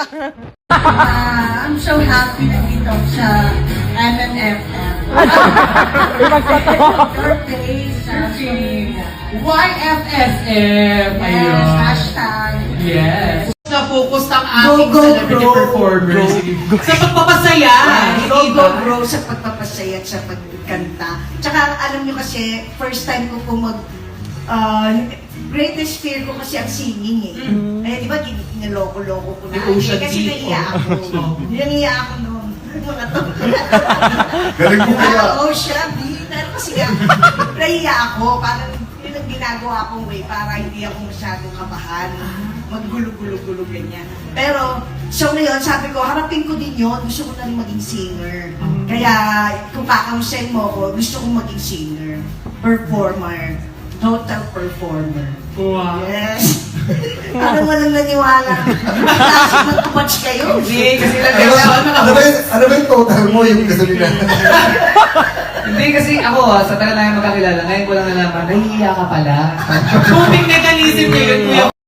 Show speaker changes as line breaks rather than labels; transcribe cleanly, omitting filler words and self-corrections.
I'm so happy na dito sa MNFM. Birthday sa
YFSM!
Yes,
Ayun.
hashtag.
Yes. Na-focus ang aking
Go, go,
celebrity
bro.
performers sa pagpapasaya.
Go,
Hindi
go,
ba?
bro, sa pagpapasaya at sa pagkanta. Tsaka alam nyo kasi, first time ko po greatest fear ko kasi ang singing eh. Eh, di ba, ginaloko-loko ko na.
The Ocean
Kasi
Deep.
naiya ako. Naiya ako noon. Mga to.
Galing mo kaya.
Oo, siya, pero kasi nga, naiya ako. Parang yun ang ginagawa kong way para hindi ako masyadong kabahan. Maggulo-gulo-gulo ganyan. Pero, so ngayon, sabi ko, harapin ko din yun. Gusto ko na rin maging singer. Kaya, kung kakamusin mo ko, gusto kong maging singer. Performer. Total performer.
Wow.
Yes. Ano mo nang naniwala? Klase ng tupats kayo.
Hindi, kasi lang
Ano ba yung total mo yung gasolina?
Hindi kasi ako, sa tagal na magkakilala, ngayon ko lang nalaman, nahihiya ka pala.
Coping mechanism niya yun, kuya.